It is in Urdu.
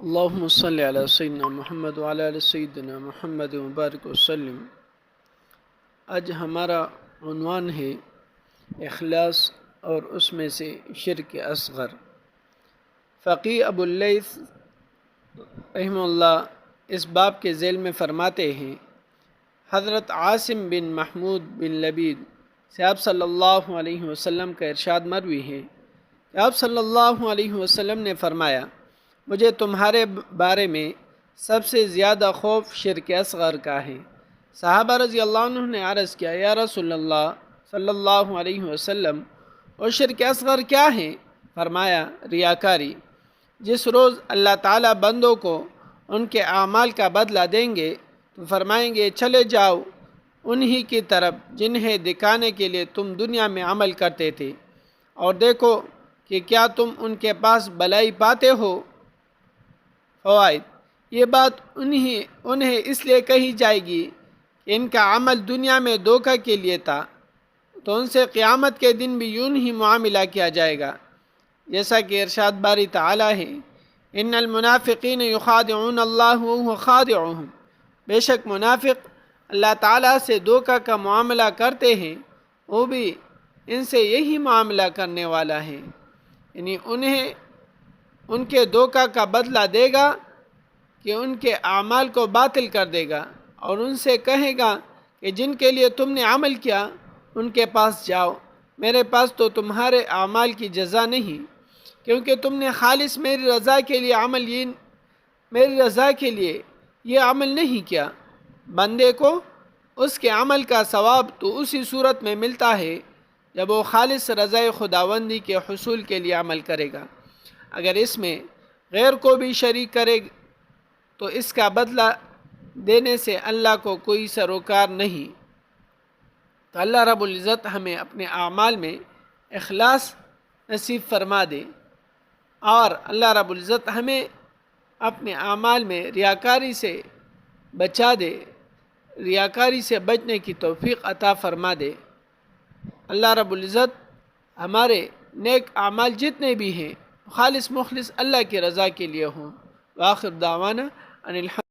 اللہم صلی علی سیدنا محمد وعلی آل سیدنا محمد مبارک وسلم۔ آج ہمارا عنوان ہے اخلاص اور اس میں سے شرک اصغر۔ فقی ابو اللیث رحمہ اللہ اس باب کے ذیل میں فرماتے ہیں، حضرت عاصم بن محمود بن لبید سے آپ صلی اللہ علیہ وسلم کا ارشاد مروی ہے کہ آپ صلی اللہ علیہ وسلم نے فرمایا، مجھے تمہارے بارے میں سب سے زیادہ خوف شرک اصغر کا ہے۔ صحابہ رضی اللہ عنہ نے عرض کیا، یا رسول اللہ صلی اللہ علیہ وسلم، اور شرک اصغر کیا ہے؟ فرمایا، ریاکاری۔ جس روز اللہ تعالیٰ بندوں کو ان کے اعمال کا بدلہ دیں گے تو فرمائیں گے، چلے جاؤ انہی کی طرف جنہیں دکھانے کے لیے تم دنیا میں عمل کرتے تھے، اور دیکھو کہ کیا تم ان کے پاس بھلائی پاتے ہو۔ فوائد: یہ بات انہیں اس لیے کہی جائے گی کہ ان کا عمل دنیا میں دھوکہ کے لیے تھا، تو ان سے قیامت کے دن بھی یوں ہی معاملہ کیا جائے گا، جیسا کہ ارشاد باری تعالیٰ ہے، ان المنافقین یخادعون اللہ وہو خادعهم۔ بے شک منافق اللہ تعالیٰ سے دھوکہ کا معاملہ کرتے ہیں، وہ بھی ان سے یہی معاملہ کرنے والا ہے، یعنی انہیں ان کے دھوکہ کا بدلہ دے گا کہ ان کے اعمال کو باطل کر دے گا، اور ان سے کہے گا کہ جن کے لیے تم نے عمل کیا ان کے پاس جاؤ، میرے پاس تو تمہارے اعمال کی جزا نہیں، کیونکہ تم نے خالص میری رضا کے لیے یہ عمل نہیں کیا۔ بندے کو اس کے عمل کا ثواب تو اسی صورت میں ملتا ہے جب وہ خالص رضا خداوندی کے حصول کے لیے عمل کرے گا۔ اگر اس میں غیر کو بھی شریک کرے تو اس کا بدلہ دینے سے اللہ کو کوئی سروکار نہیں۔ تو اللہ رب العزت ہمیں اپنے اعمال میں اخلاص نصیب فرما دے، اور اللہ رب العزت ہمیں اپنے اعمال میں ریاکاری سے بچا دے، ریاکاری سے بچنے کی توفیق عطا فرما دے۔ اللہ رب العزت ہمارے نیک اعمال جتنے بھی ہیں خالص مخلص اللہ کی رضا کے لیے ہوں۔ وآخر دعوانا ان الحمد